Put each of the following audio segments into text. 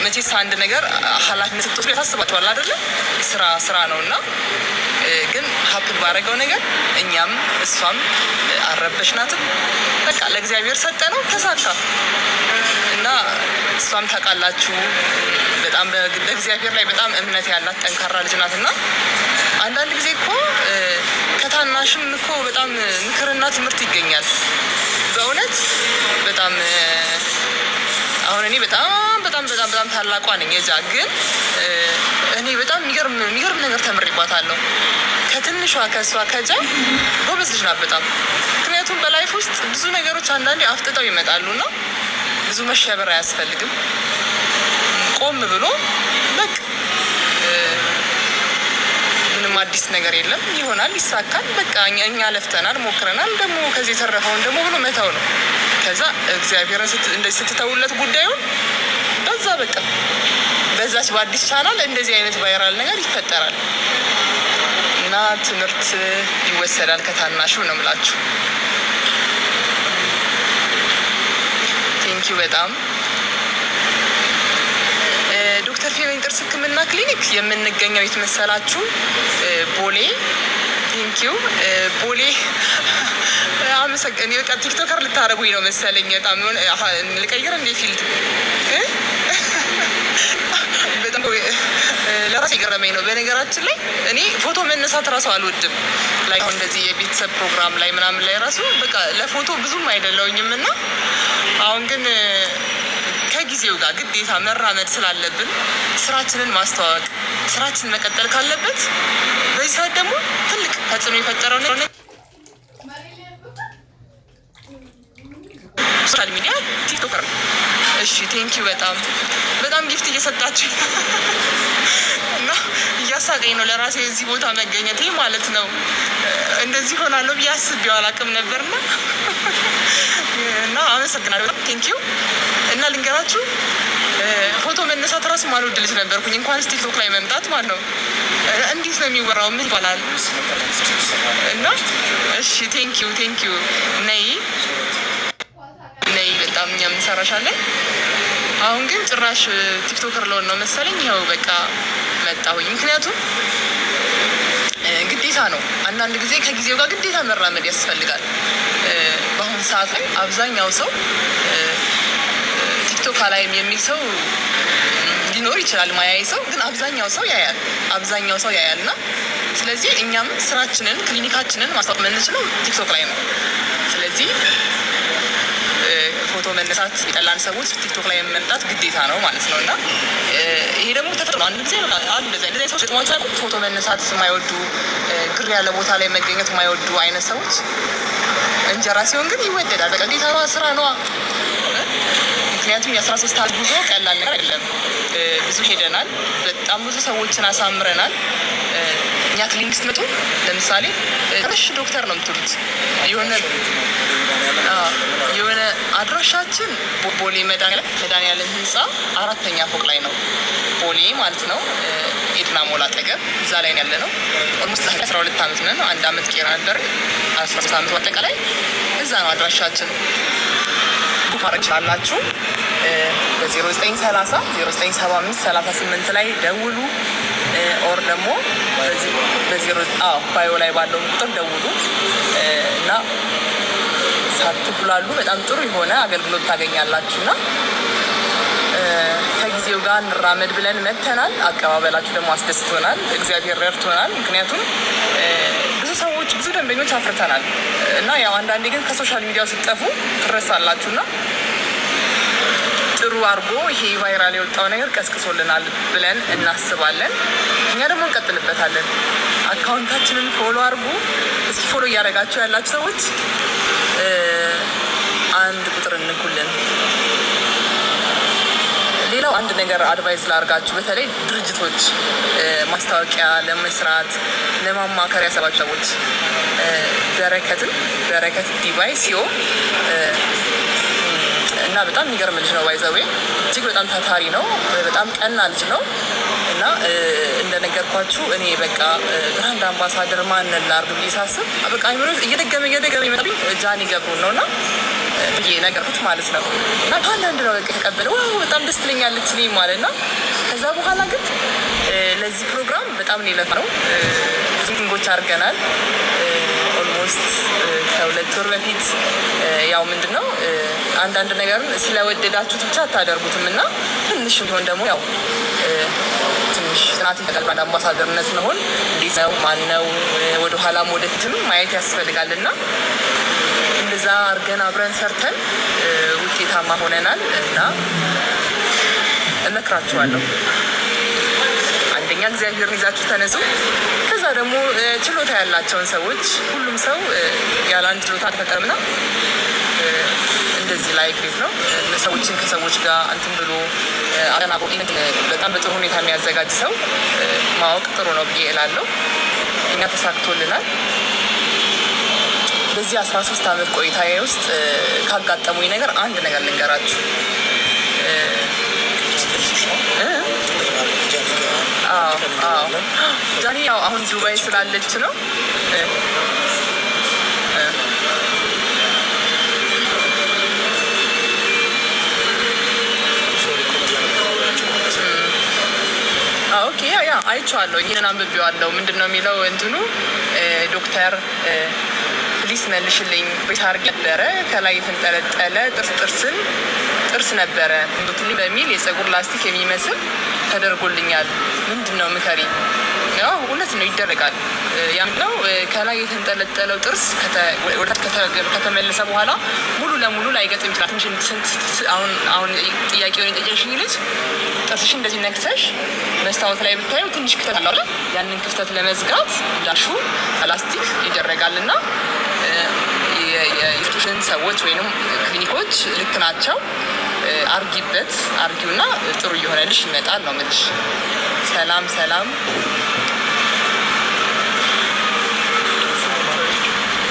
መቼስ አንድ ነገር ኃላፊነት ስትወስዱ ያሳስባችኋል አይደለ? ስራ ነውና ግን ሀፕን ባረገው ነገር እኛም እሷም አረበሽናትም። በቃ ለእግዚአብሔር ሰጠ ነው ተሳካ። እና እሷም ታውቃላችሁ በጣም በእግዚአብሔር ላይ በጣም እምነት ያላት ጠንካራ ልጅ ናት። እና አንዳንድ ጊዜ እኮ ከታናሽም እኮ በጣም ምክርና ትምህርት ይገኛል። በእውነት በጣም አሁን እኔ በጣም ታላቋ ነኝ የጃ ግን እኔ በጣም የሚገርም ነገር ተምሬባታለሁ ከትንሿ ከእሷ ከጃ ጎበዝ ልጅ ናት በጣም። ምክንያቱም በላይፍ ውስጥ ብዙ ነገሮች አንዳንዴ አፍጥጠው ይመጣሉና ብዙ መሸበር አያስፈልግም። ቆም ብሎ በቃ ምንም አዲስ ነገር የለም፣ ይሆናል፣ ይሳካል። በቃ እኛ ለፍተናል፣ ሞክረናል። ደግሞ ከዚህ የተረፈውን ደግሞ ብሎ መተው ነው። ከዛ እግዚአብሔርን እንደዚህ ስትተውለት ጉዳዩን በዛ በቃ በዛች በአዲስ ቻናል እንደዚህ አይነት ቫይራል ነገር ይፈጠራል እና ትምህርት ይወሰዳል ከታናሹ ነው የምላችሁ። ቴንኪዩ በጣም ዶክተር ፌቨን ጥርስ ህክምና ክሊኒክ የምንገኘው የት መሰላችሁ? ቦሌ። ቴንኪዩ ቦሌ። አመሰግን። በቃ ቲክቶከር ልታረጉኝ ነው መሰለኝ። በጣም ልቀይር እንዴ ፊልድ በጣም ለራሴ የገረመኝ ነው። በነገራችን ላይ እኔ ፎቶ መነሳት ራሱ አልወድም። ላይ አሁን እንደዚህ የቤተሰብ ፕሮግራም ላይ ምናምን ላይ ራሱ በቃ ለፎቶ ብዙም አይደለውኝም እና አሁን ግን ከጊዜው ጋር ግዴታ መራመድ ስላለብን ስራችንን ማስተዋወቅ ስራችንን መቀጠል ካለበት በዚህ ሰዓት ደግሞ ትልቅ ተጽዕኖ የፈጠረው ነው ሶሻል ሚዲያ ቲክቶከር። እሺ ቴንኪዩ በጣም ጊፍት እየሰጣችሁ እና እያሳቀኝ ነው ለራሴ እዚህ ቦታ መገኘቴ ማለት ነው። እንደዚህ ሆናለሁ ብዬ አስቤው አላውቅም ነበርና እና አመሰግናለሁ። ቴንኪዩ እና ልንገራችሁ ፎቶ መነሳት ራሱ ማልወድ ልጅ ነበርኩኝ። እንኳን ቲክቶክ ላይ መምጣት ማለት ነው። እንዴት ነው የሚወራው? ምን ይባላል? እና እሺ ቴንኪዩ ነይ በጣም እኛም እንሰራሻለን። አሁን ግን ጭራሽ ቲክቶከር ለሆን ነው መሰለኝ። ይኸው በቃ መጣሁኝ። ምክንያቱም ግዴታ ነው። አንዳንድ ጊዜ ከጊዜው ጋር ግዴታ መራመድ ያስፈልጋል። በአሁኑ ሰዓት ላይ አብዛኛው ሰው ቲክቶክ አላይም የሚል ሰው ሊኖር ይችላል፣ ማያይ ሰው ግን አብዛኛው ሰው ያያል እና ስለዚህ እኛም ስራችንን ክሊኒካችንን ማስታወቅ የምንችለው ቲክቶክ ላይ ነው። ስለዚህ ፎቶ መነሳት የጠላን ሰዎች ቲክቶክ ላይ መምጣት ግዴታ ነው ማለት ነው። እና ይሄ ደግሞ ተፈጥሮ አንድ ጊዜ አሉ እንደዚህ ሰዎች ጥሞች አሉ። ፎቶ መነሳት የማይወዱ ግር ያለ ቦታ ላይ መገኘት የማይወዱ አይነት ሰዎች እንጀራ ሲሆን ግን ይወደዳል። በቃ ግዴታ ነዋ፣ ስራ ነዋ። ምክንያቱም የ13 ሰዓት ጉዞ ቀላል ነገር አይደለም። ብዙ ሄደናል፣ በጣም ብዙ ሰዎችን አሳምረናል። እኛ ክሊኒክ ስትመጡ ለምሳሌ ረሽ ዶክተር ነው የምትሉት። የሆነ አድራሻችን ቦሌ መድኃኒዓለም ህንፃ 4ኛ ፎቅ ላይ ነው። ቦሌ ማለት ነው ኤድና ሞል አጠገብ እዛ ላይ ያለ ነው። ኦልሞስት 12 ዓመት ነን። 1 ዓመት ቄራ ነበር፣ 13 ዓመት አጠቃላይ እዛ ነው አድራሻችን። ማድረግ ቻላችሁ በ0930 0975 38 ላይ ደውሉ። ኦር ደግሞ ባዮ ላይ ባለው ቁጥር ደውሉ እና ሳትጉላሉ በጣም ጥሩ የሆነ አገልግሎት ታገኛላችሁ። እና ከጊዜው ጋር እንራመድ ብለን መተናል። አቀባበላችሁ ደግሞ አስደስቶናል። እግዚአብሔር ረድቶናል። ምክንያቱም ብዙ ደንበኞች አፍርተናል እና ያው አንዳንዴ ግን ከሶሻል ሚዲያው ስትጠፉ ትረሳላችሁ እና ጥሩ አድርጎ ይሄ ቫይራል የወጣው ነገር ቀስቅሶልናል ብለን እናስባለን። እኛ ደግሞ እንቀጥልበታለን። አካውንታችንን ፎሎ አድርጉ። እስኪ ፎሎ እያደረጋችሁ ያላችሁ ሰዎች አንድ ቁጥር እንኩልን። ሌላው አንድ ነገር አድቫይዝ ላርጋችሁ፣ በተለይ ድርጅቶች ማስታወቂያ ለመስራት ለማማከር ያሰባችሁ ሰዎች በረከት ዲቫይ ሲኦ እና በጣም የሚገርም ልጅ ነው። ባይዘዌ እጅግ በጣም ታታሪ ነው። በጣም ቀና ልጅ ነው እና እንደነገርኳችሁ እኔ በቃ ብራንድ አምባሳደር ማንን ላርግ ብዬ ሳስብ በቃ አይምሮ እየደገመ ይመጣብኝ ጃኒ ገብሩን ነው እና ብዬ ነገርኩት ማለት ነው። እና አንዳንድ ነው በቃ የተቀበለ በጣም ደስ ትለኛለች እኔ ማለት ነው። ከዛ በኋላ ግን ለዚህ ፕሮግራም በጣም ነው የለፋነው። ብዙ ሚቲንጎች አድርገናል። ኦልሞስት ከ2 ወር በፊት ያው ምንድን ነው አንዳንድ ነገርን ስለወደዳችሁት ብቻ አታደርጉትም እና ትንሽ ቢሆን ደግሞ ያው ትንሽ ጥናት ይጠቃል። አምባሳደርነት መሆን እንዴት ነው ማን ነው ወደኋላም ወደፊትም ማየት ያስፈልጋል እና እንደዛ አድርገን አብረን ሰርተን ውጤታማ ሆነናል እና እመክራችኋለሁ። አንደኛ እግዚአብሔርን ይዛችሁ ተነሱ። ከዛ ደግሞ ችሎታ ያላቸውን ሰዎች ሁሉም ሰው ያለ አንድ ችሎታ ተፈጠረና እንደዚህ ላይ ግሬት ነው ሰዎችን ከሰዎች ጋር እንትን ብሎ አጠናቆ በጣም በጥሩ ሁኔታ የሚያዘጋጅ ሰው ማወቅ ጥሩ ነው ብዬ እላለሁ። እኛ ተሳክቶልናል። በዚህ 13 ዓመት ቆይታዬ ውስጥ ካጋጠሙኝ ነገር አንድ ነገር ልንገራችሁ። ጃኒ ያው አሁን ዱባይ ስላለች ነው ኦኬ ያ አይቼዋለሁ። ይህንን አንብቤዋለሁ። ምንድን ነው የሚለው እንትኑ ዶክተር ፕሊስ መልሽልኝ ቤት አድርጌ ነበረ ከላይ የተንጠለጠለ ጥርስ ነበረ እንዱትልኝ በሚል የፀጉር ላስቲክ የሚመስል ተደርጎልኛል። ምንድን ነው ምከሪ? ያው እውነት ነው ይደረጋል። ያም ነው ከላይ የተንጠለጠለው ጥርስ ከተመለሰ በኋላ ሙሉ ለሙሉ ላይገጥም ይችላል። አሁን ጥያቄውን የጠየቅሽኝ ልጅ ጥርስሽ እንደዚህ ነክሰሽ መስታወት ላይ ብታየው ትንሽ ክፍተት አለ። ያንን ክፍተት ለመዝጋት እንዳሹ ፕላስቲክ ይደረጋል እና የኢንስቲትዩሽን ሰዎች ወይንም ክሊኒኮች ልክ ናቸው። አርጊውና ጥሩ እየሆነልሽ ይመጣል ነው የምልሽ። ሰላም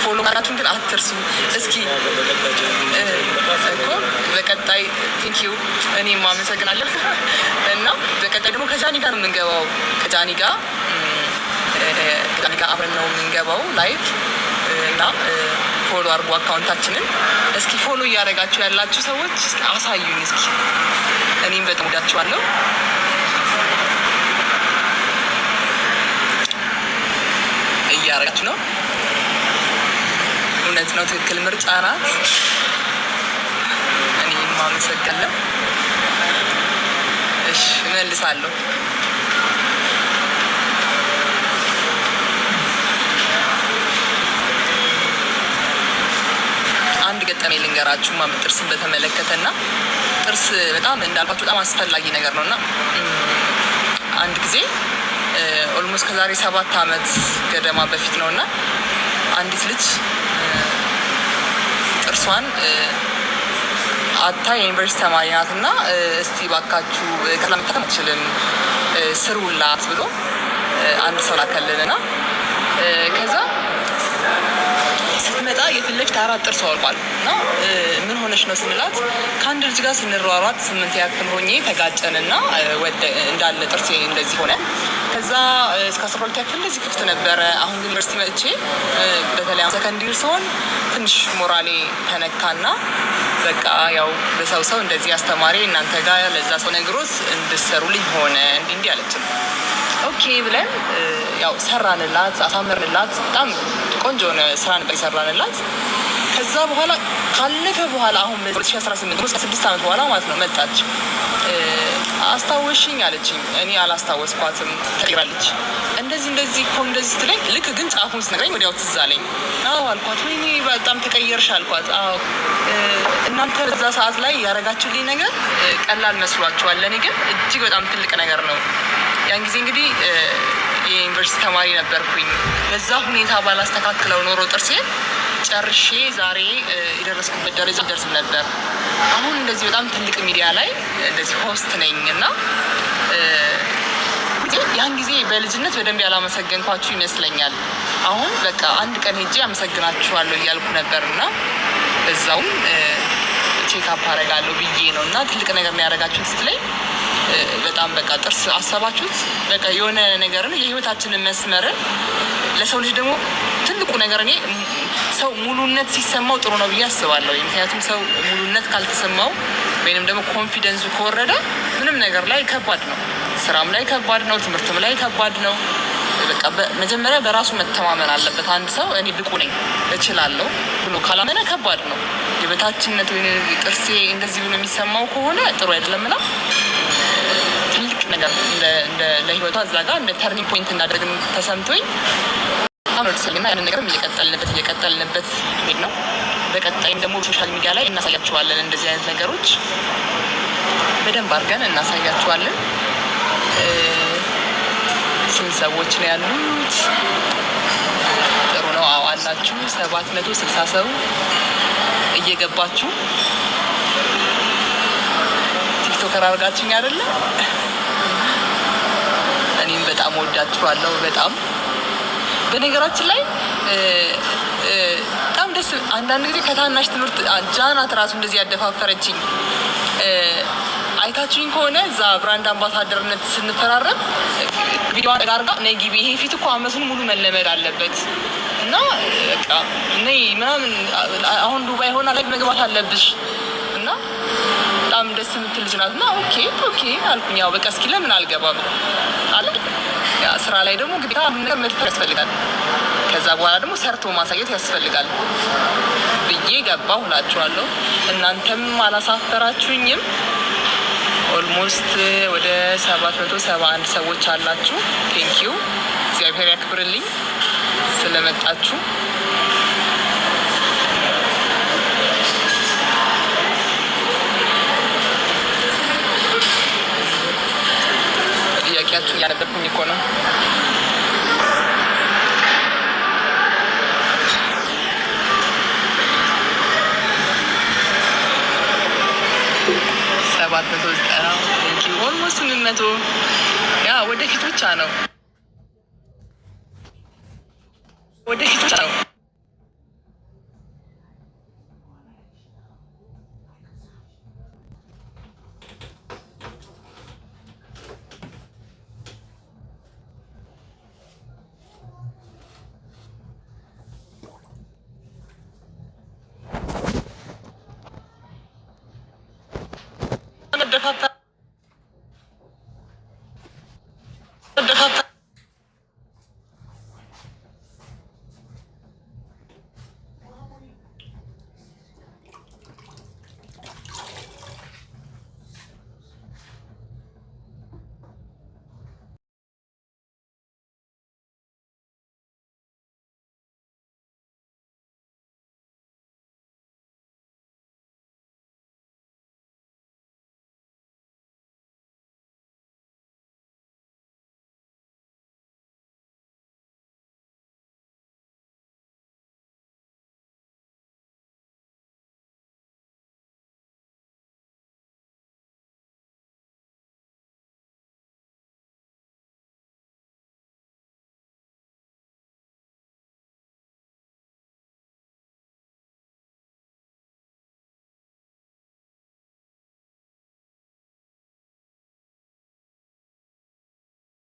ፎሎ ማድረጋችሁን ግን አትርሱ። እስኪ እኮ በቀጣይ ቴንኪዩ እኔም አመሰግናለሁ። እና በቀጣይ ደግሞ ከጃኒ ጋር የምንገባው ከጃኒ ጋር አብረን ነው የምንገባው ላይቭ እና ፎሎ አድርጉ አካውንታችንን። እስኪ ፎሎ እያደረጋችሁ ያላችሁ ሰዎች አሳዩኝ። እስኪ እኔም በጣም ወዳችኋለሁ። እያደረጋችሁ ነው። እውነት ነው፣ ትክክል ምርጫ ናት። እኔም አመሰግናለሁ። እሺ እመልሳለሁ። አንድ ገጠመኝ ልንገራችሁ ጥርስን በተመለከተና ጥርስ በጣም እንዳልኳችሁ በጣም አስፈላጊ ነገር ነውና አንድ ጊዜ ኦልሞስት ከዛሬ 7 ዓመት ገደማ በፊት ነውና አንዲት ልጅ ጥርሷን አታ የዩኒቨርሲቲ ተማሪ ናትና እስቲ ባካችሁ ከላምታ አትችልም ስሩላት ብሎ አንድ ሰው ላከልንና ከዛ ስትመጣ የፊት ለፊት 4 ጥርሷ ወርቋል እና ምን ሆነሽ ነው ስንላት ከአንድ ልጅ ጋር ስንሯሯጥ 8 ያክል ሆኜ ተጋጨንና እንዳለ ጥርሴ እንደዚህ ሆነ። ከዛ እስከ 12 ያክል እንደዚህ ክፍት ነበረ። አሁን ግን ዩኒቨርሲቲ መጥቼ በተለይ ሰከንዲር ሲሆን ትንሽ ሞራሌ ተነካና በቃ ያው በሰው እንደዚህ አስተማሪ እናንተ ጋር ለዛ ሰው ነግሮት እንድሰሩልኝ ሆነ እንዲህ አለችን። ኦኬ ብለን ያው ሰራንላት፣ አሳመርንላት። በጣም ቆንጆ ሆነ ስራ ነበር የሰራንላት። ከዛ በኋላ ካለፈ በኋላ አሁን በ2018 6 ዓመት በኋላ ማለት ነው መጣች። አስታወሽኝ አለችኝ። እኔ አላስታወስኳትም። ተቀይራለች። እንደዚህ እኮ እንደዚህ ስትለኝ ልክ ግን ጫፉን ስትነግረኝ ወዲያው ትዝ አለኝ። አዎ አልኳት። ወይኔ በጣም ተቀየርሽ አልኳት። አዎ እናንተ በዛ ሰዓት ላይ ያደረጋችሁልኝ ነገር ቀላል መስሏችኋል፣ ለእኔ ግን እጅግ በጣም ትልቅ ነገር ነው። ያን ጊዜ እንግዲህ የዩኒቨርሲቲ ተማሪ ነበርኩኝ። በዛ ሁኔታ ባላስተካክለው ኖሮ ጥርሴን ጨርሼ ዛሬ የደረስኩበት ደረጃ ደርስም ነበር። አሁን እንደዚህ በጣም ትልቅ ሚዲያ ላይ እንደዚህ ሆስት ነኝ እና ያን ጊዜ በልጅነት በደንብ ያላመሰገንኳችሁ ይመስለኛል። አሁን በቃ አንድ ቀን ሄጄ አመሰግናችኋለሁ እያልኩ ነበር እና በዛውም ቼክ አፕ አደርጋለሁ ብዬ ነው እና ትልቅ ነገር ነው ያደረጋችሁት ስትለኝ በጣም በቃ ጥርስ አሰባችሁት። በቃ የሆነ ነገርን የህይወታችንን መስመርን ለሰው ልጅ ደግሞ ትልቁ ነገር እኔ ሰው ሙሉነት ሲሰማው ጥሩ ነው ብዬ አስባለሁ። ምክንያቱም ሰው ሙሉነት ካልተሰማው ወይንም ደግሞ ኮንፊደንሱ ከወረደ ምንም ነገር ላይ ከባድ ነው። ስራም ላይ ከባድ ነው፣ ትምህርትም ላይ ከባድ ነው። በቃ መጀመሪያ በራሱ መተማመን አለበት። አንድ ሰው እኔ ብቁ ነኝ እችላለሁ ብሎ ካላመነ ከባድ ነው። የበታችነት ወይ ጥርሴ እንደዚህ ብሎ የሚሰማው ከሆነ ጥሩ አይደለምና ትልቅ ነገር ለህይወቷ እዛ ጋር እንደ ተርኒንግ ፖይንት እንዳደርግም ተሰምቶኝ አኖድስልና ያንን ነገር እየቀጠልንበት ሄድ ነው። በቀጣይም ደግሞ ሶሻል ሚዲያ ላይ እናሳያችኋለን። እንደዚህ አይነት ነገሮች በደንብ አድርገን እናሳያችኋለን። ስንት ሰዎች ነው ያሉት? ጥሩ ነው። አዎ አላችሁ 760 ሰው እየገባችሁ ቲክቶከር አድርጋችሁኝ አይደለ? እኔም በጣም ወዳችኋለሁ። በጣም በነገራችን ላይ በጣም ደስ አንዳንድ ጊዜ ከታናሽ ትምህርት ጃናት ራሱ እንደዚህ ያደፋፈረችኝ አይታችሁኝ ከሆነ እዛ ብራንድ አምባሳደርነት ስንፈራረም ቪዲዮ አድርጋ ነጊቢ ይሄ ፊት እኮ አመቱን ሙሉ መለመድ አለበት እና በቃ ነይ ምናምን አሁን ዱባይ ሆና ላይ መግባት አለብሽ እና በጣም ደስ የምትል ልጅ ናት። እና ኦኬ አልኩኝ። ያው በቃ እስኪ ለምን አልገባም አለ። ያ ስራ ላይ ደግሞ ግዴታ ነገር መድፈር ያስፈልጋል። ከዛ በኋላ ደግሞ ሰርቶ ማሳየት ያስፈልጋል ብዬ ገባሁ እላችኋለሁ። እናንተም አላሳፈራችሁኝም። ኦልሞስት ወደ 771 ሰዎች አላችሁ። ቴንኪዩ፣ እግዚአብሔር ያክብርልኝ ስለመጣችሁ። ጥያቄያችሁ እያነበብኩኝ እኮ ነው። ኦልሞስት 800 ያ ወደፊት ብቻ ነው መደፋፋ